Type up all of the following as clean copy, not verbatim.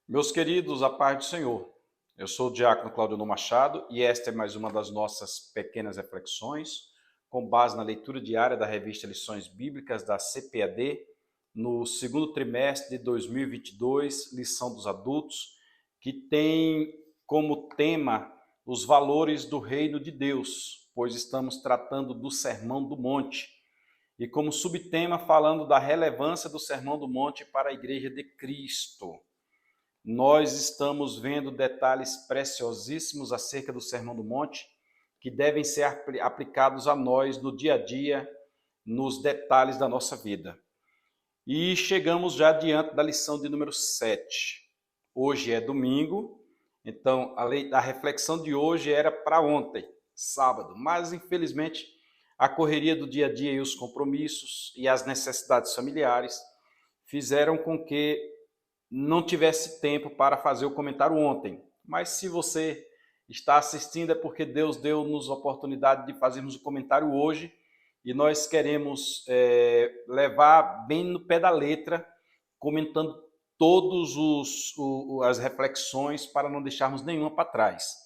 Meus queridos, a paz do Senhor. Eu sou o diácono Claudionor Machado e esta é mais uma das nossas pequenas reflexões, com base na leitura diária da revista Lições Bíblicas da CPAD, no segundo trimestre de 2022, lição dos adultos, que tem como tema os valores do reino de Deus, pois estamos tratando do Sermão do Monte, e como subtema falando da relevância do Sermão do Monte para a Igreja de Cristo. Nós estamos vendo detalhes preciosíssimos acerca do Sermão do Monte, que devem ser aplicados a nós no dia a dia, nos detalhes da nossa vida. E chegamos já diante da lição de número 7. Hoje é domingo, então a reflexão de hoje era para ontem, sábado, mas infelizmente a correria do dia a dia e os compromissos e as necessidades familiares fizeram com que não tivesse tempo para fazer o comentário ontem. Mas se você está assistindo é porque Deus deu-nos a oportunidade de fazermos o comentário hoje e nós queremos levar bem no pé da letra, comentando todas as reflexões para não deixarmos nenhuma para trás.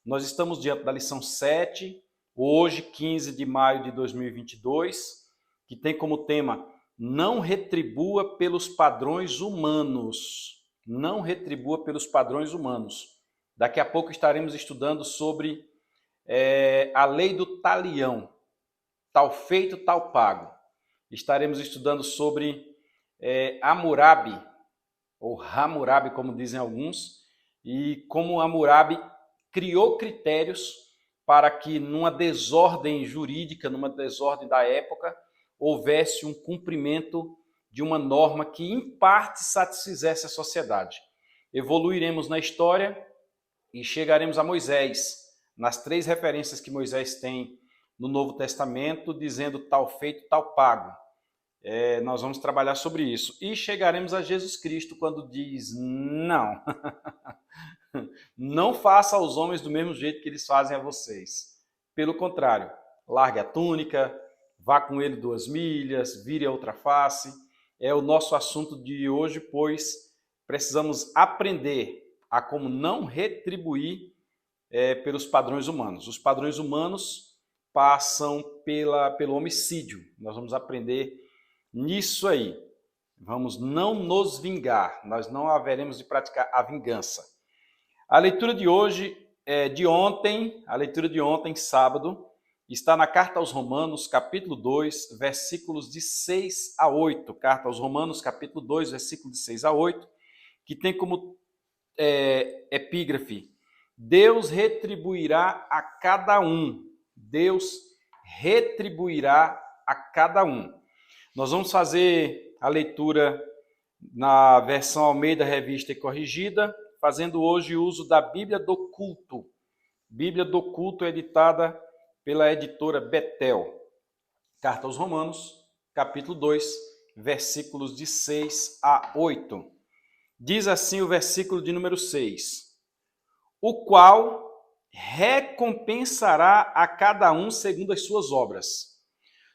Nós estamos diante da lição 7, hoje, 15 de maio de 2022, que tem como tema: não retribua pelos padrões humanos. Não retribua pelos padrões humanos. Daqui a pouco estaremos estudando sobre a lei do talião. Tal feito, tal pago. Estaremos estudando sobre Hammurabi, ou Hammurabi, como dizem alguns, e como Hammurabi criou critérios para que, numa desordem jurídica, numa desordem da época, houvesse um cumprimento de uma norma que, em parte, satisfizesse a sociedade. Evoluiremos na história e chegaremos a Moisés, nas 3 referências que Moisés tem no Novo Testamento, dizendo tal feito, tal pago. Nós vamos trabalhar sobre isso. E chegaremos a Jesus Cristo, quando diz: não, não faça aos homens do mesmo jeito que eles fazem a vocês. Pelo contrário, largue a túnica, vá com ele 2 milhas, vire a outra face. É o nosso assunto de hoje, pois precisamos aprender a como não retribuir pelos padrões humanos. Os padrões humanos passam pelo homicídio. Nós vamos aprender nisso aí. Vamos não nos vingar. Nós não haveremos de praticar a vingança. A leitura de hoje, a leitura de ontem, sábado, está na Carta aos Romanos, capítulo 2, versículos de 6 a 8. Carta aos Romanos, capítulo 2, versículos de 6 a 8, que tem como epígrafe: Deus retribuirá a cada um. Deus retribuirá a cada um. Nós vamos fazer a leitura na versão Almeida Revista e Corrigida, fazendo hoje uso da Bíblia do Culto. Bíblia do Culto, editada pela editora Betel. Carta aos Romanos, capítulo 2, versículos de 6 a 8. Diz assim o versículo de número 6: o qual recompensará a cada um segundo as suas obras.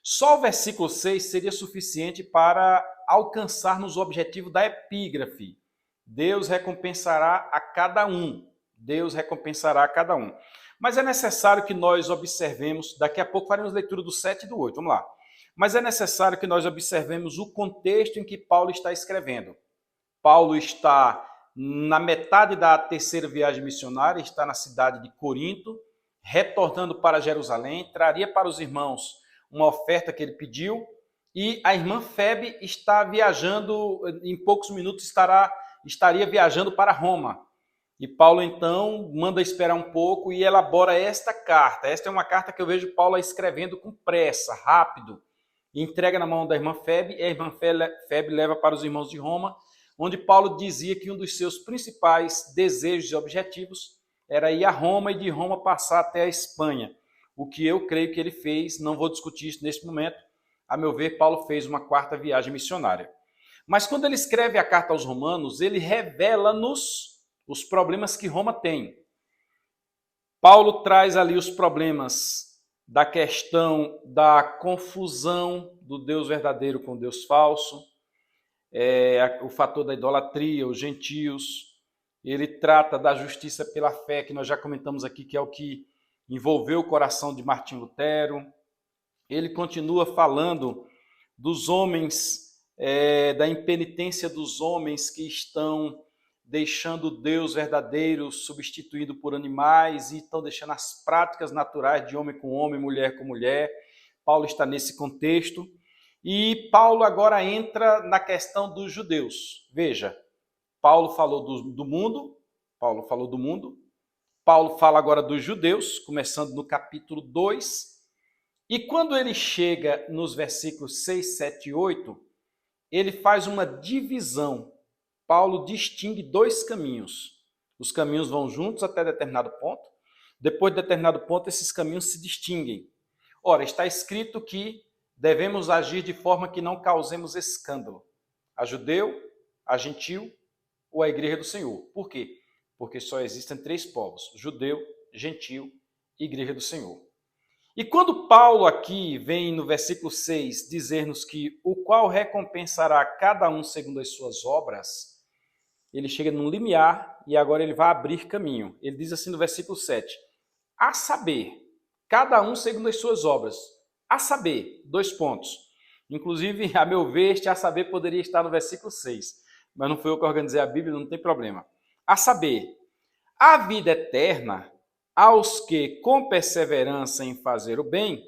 Só o versículo 6 seria suficiente para alcançarmos o objetivo da epígrafe. Deus recompensará a cada um. Deus recompensará a cada um. Mas é necessário que nós observemos, daqui a pouco faremos leitura do 7 e do 8, vamos lá. Mas é necessário que nós observemos o contexto em que Paulo está escrevendo. Paulo está na metade da 3ª viagem missionária, está na cidade de Corinto, retornando para Jerusalém, traria para os irmãos uma oferta que ele pediu, e a irmã Febe está viajando, em poucos minutos estaria viajando para Roma. E Paulo, então, manda esperar um pouco e elabora esta carta. Esta é uma carta que eu vejo Paulo escrevendo com pressa, rápido. E entrega na mão da irmã Febe, e a irmã Febe leva para os irmãos de Roma, onde Paulo dizia que um dos seus principais desejos e objetivos era ir a Roma e de Roma passar até a Espanha. O que eu creio que ele fez, não vou discutir isso neste momento. A meu ver, Paulo fez uma 4ª viagem missionária. Mas quando ele escreve a carta aos Romanos, ele revela-nos os problemas que Roma tem. Paulo traz ali os problemas da questão da confusão do Deus verdadeiro com o Deus falso, o fator da idolatria, os gentios, ele trata da justiça pela fé, que nós já comentamos aqui, que é o que envolveu o coração de Martim Lutero. Ele continua falando dos homens, da impenitência dos homens que estão deixando o Deus verdadeiro substituído por animais e estão deixando as práticas naturais de homem com homem, mulher com mulher. Paulo está nesse contexto. E Paulo agora entra na questão dos judeus. Veja, Paulo falou do mundo, Paulo fala agora dos judeus, começando no capítulo 2. E quando ele chega nos versículos 6, 7 e 8, ele faz uma divisão. Paulo distingue dois caminhos. Os caminhos vão juntos até determinado ponto. Depois de determinado ponto, esses caminhos se distinguem. Ora, está escrito que devemos agir de forma que não causemos escândalo. A judeu, a gentil ou a igreja do Senhor. Por quê? Porque só existem três povos: judeu, gentil e igreja do Senhor. E quando Paulo aqui vem no versículo 6 dizer-nos que o qual recompensará cada um segundo as suas obras, ele chega num limiar e agora ele vai abrir caminho. Ele diz assim no versículo 7, a saber, cada um segundo as suas obras. A saber, 2 pontos. Inclusive, a meu ver, este a saber poderia estar no versículo 6, mas não foi eu que organizei a Bíblia, não tem problema. A saber, a vida eterna aos que, com perseverança em fazer o bem,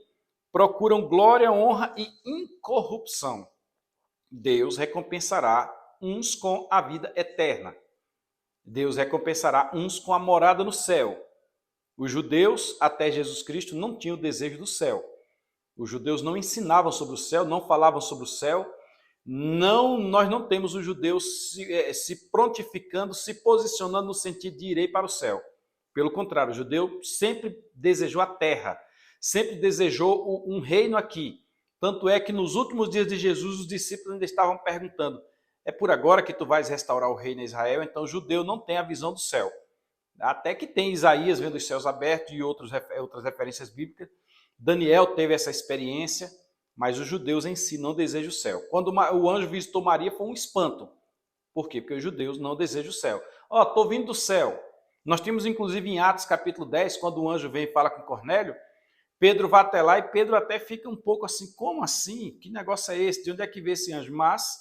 procuram glória, honra e incorrupção. Deus recompensará uns com a vida eterna. Deus recompensará uns com a morada no céu. Os judeus, até Jesus Cristo, não tinham o desejo do céu. Os judeus não ensinavam sobre o céu, não falavam sobre o céu. Nós não temos os judeus se prontificando, se posicionando no sentido de irei para o céu. Pelo contrário, o judeu sempre desejou a terra, sempre desejou um reino aqui. Tanto é que nos últimos dias de Jesus, os discípulos ainda estavam perguntando, é por agora que tu vais restaurar o reino em Israel? Então o judeu não tem a visão do céu. Até que tem Isaías vendo os céus abertos e outras referências bíblicas. Daniel teve essa experiência, mas os judeus em si não desejam o céu. Quando o anjo visitou Maria foi um espanto. Por quê? Porque os judeus não desejam o céu. Estou vindo do céu. Nós temos, inclusive, em Atos capítulo 10, quando o anjo vem e fala com Cornélio, Pedro vai até lá e Pedro até fica um pouco assim, como assim? Que negócio é esse? De onde é que veio esse anjo? Mas,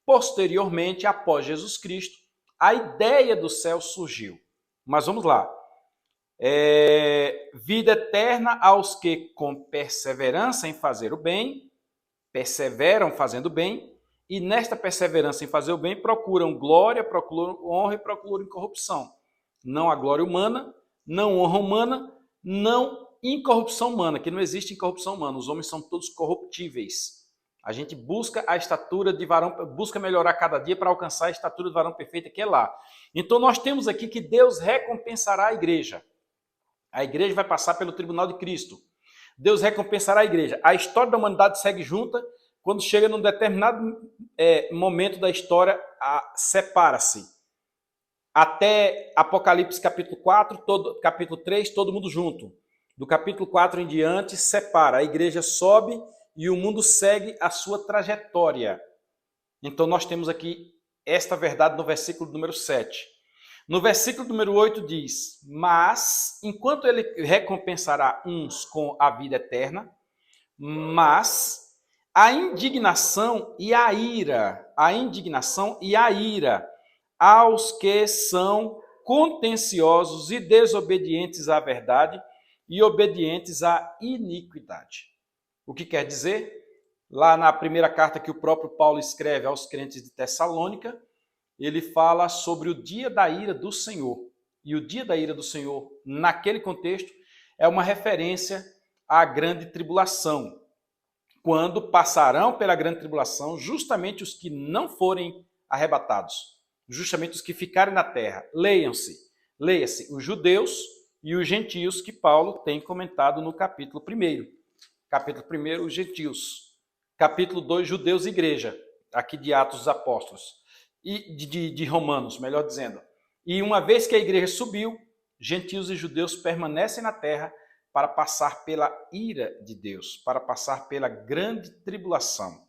posteriormente, após Jesus Cristo, a ideia do céu surgiu. Mas vamos lá. Vida eterna aos que, com perseverança em fazer o bem, perseveram fazendo o bem, e nesta perseverança em fazer o bem, procuram glória, procuram honra e procuram incorrupção. Não a glória humana, não honra humana, não incorrupção humana, que não existe incorrupção humana. Os homens são todos corruptíveis. A gente busca a estatura de varão, busca melhorar cada dia para alcançar a estatura de varão perfeita que é lá. Então nós temos aqui que Deus recompensará a igreja. A igreja vai passar pelo tribunal de Cristo. Deus recompensará a igreja. A história da humanidade segue junta. Quando chega num determinado momento da história, separa-se. Até Apocalipse capítulo 4, capítulo 3, todo mundo junto. Do capítulo 4 em diante, separa. A igreja sobe e o mundo segue a sua trajetória. Então nós temos aqui esta verdade no versículo número 7. No versículo número 8 diz, mas, enquanto ele recompensará uns com a vida eterna, mas a indignação e a ira aos que são contenciosos e desobedientes à verdade e obedientes à iniquidade. O que quer dizer? Lá na primeira carta que o próprio Paulo escreve aos crentes de Tessalônica, ele fala sobre o dia da ira do Senhor. E o dia da ira do Senhor, naquele contexto, é uma referência à grande tribulação. Quando passarão pela grande tribulação justamente os que não forem arrebatados, justamente os que ficarem na terra. Leia-se os judeus e os gentios que Paulo tem comentado no capítulo 1. Capítulo 1, os gentios. Capítulo 2, judeus e igreja, aqui de Atos dos Apóstolos. E de Romanos, melhor dizendo. E uma vez que a igreja subiu, gentios e judeus permanecem na terra para passar pela ira de Deus, para passar pela grande tribulação.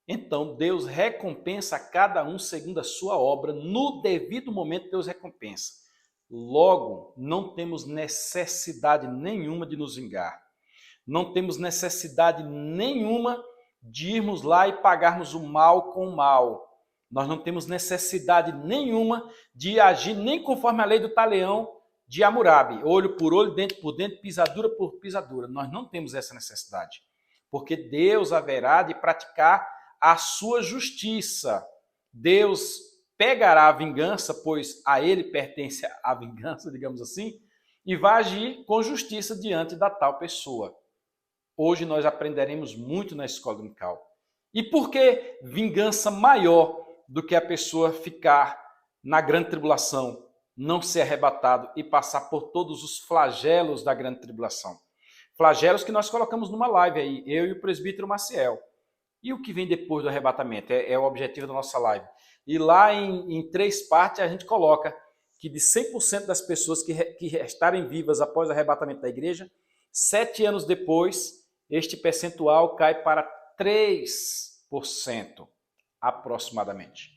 Então Deus recompensa a cada um segundo a sua obra, no devido momento Deus recompensa. Logo, não temos necessidade nenhuma de nos vingar. Não temos necessidade nenhuma de irmos lá e pagarmos o mal com o mal. Nós não temos necessidade nenhuma de agir nem conforme a lei do talião de Hammurabi, olho por olho, dente por dente, pisadura por pisadura. Nós não temos essa necessidade, porque Deus haverá de praticar a sua justiça. Deus pegará a vingança, pois a ele pertence a vingança, digamos assim, e vai agir com justiça diante da tal pessoa. Hoje nós aprenderemos muito na escola dominical. E por que vingança maior do que a pessoa ficar na grande tribulação, não ser arrebatado e passar por todos os flagelos da grande tribulação? Flagelos que nós colocamos numa live aí, eu e o presbítero Maciel. E o que vem depois do arrebatamento? É o objetivo da nossa live. E lá em 3 partes a gente coloca que de 100% das pessoas que restarem vivas após o arrebatamento da igreja, 7 anos depois, este percentual cai para 3%, aproximadamente.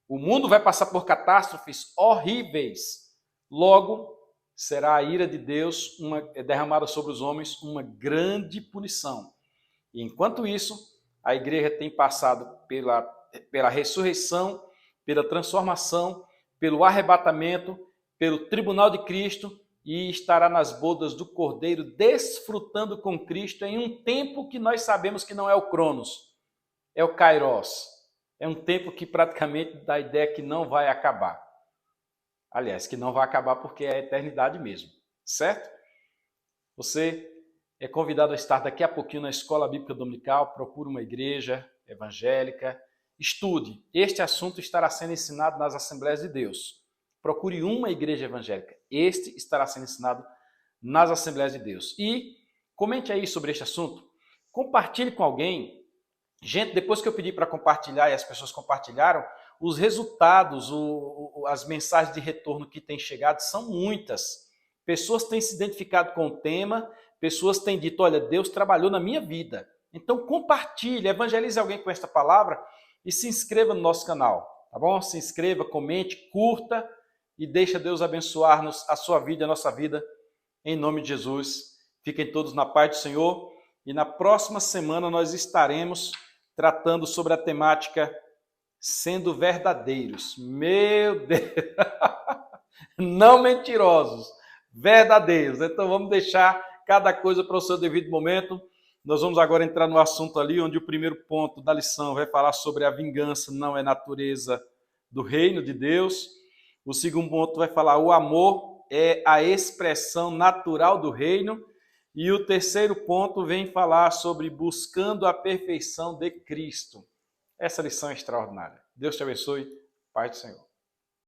O mundo vai passar por catástrofes horríveis. Logo, será a ira de Deus derramada sobre os homens, uma grande punição. E enquanto isso, a igreja tem passado pela ressurreição, pela transformação, pelo arrebatamento, pelo tribunal de Cristo e estará nas bodas do Cordeiro, desfrutando com Cristo em um tempo que nós sabemos que não é o Cronos, é o Kairos. É um tempo que praticamente dá a ideia que não vai acabar. Aliás, que não vai acabar porque é a eternidade mesmo, certo? Você é convidado a estar daqui a pouquinho na Escola Bíblica Dominical, procure uma igreja evangélica, estude. Este assunto estará sendo ensinado nas Assembleias de Deus. Procure uma igreja evangélica. Este estará sendo ensinado nas Assembleias de Deus. E comente aí sobre este assunto. Compartilhe com alguém. Gente, depois que eu pedi para compartilhar e as pessoas compartilharam, os resultados, as mensagens de retorno que têm chegado são muitas. Pessoas têm se identificado com o tema, pessoas têm dito, olha, Deus trabalhou na minha vida. Então compartilhe, evangelize alguém com esta palavra e se inscreva no nosso canal, tá bom? Se inscreva, comente, curta e deixa Deus abençoar-nos, a sua vida, a nossa vida, em nome de Jesus. Fiquem todos na paz do Senhor e na próxima semana nós estaremos tratando sobre a temática sendo verdadeiros. Meu Deus! Não mentirosos, verdadeiros. Então vamos deixar cada coisa para o seu devido momento. Nós vamos agora entrar no assunto ali, onde o primeiro ponto da lição vai falar sobre a vingança não é natureza do reino de Deus. O segundo ponto vai falar o amor é a expressão natural do reino. E o terceiro ponto vem falar sobre buscando a perfeição de Cristo. Essa lição é extraordinária. Deus te abençoe. Paz do Senhor.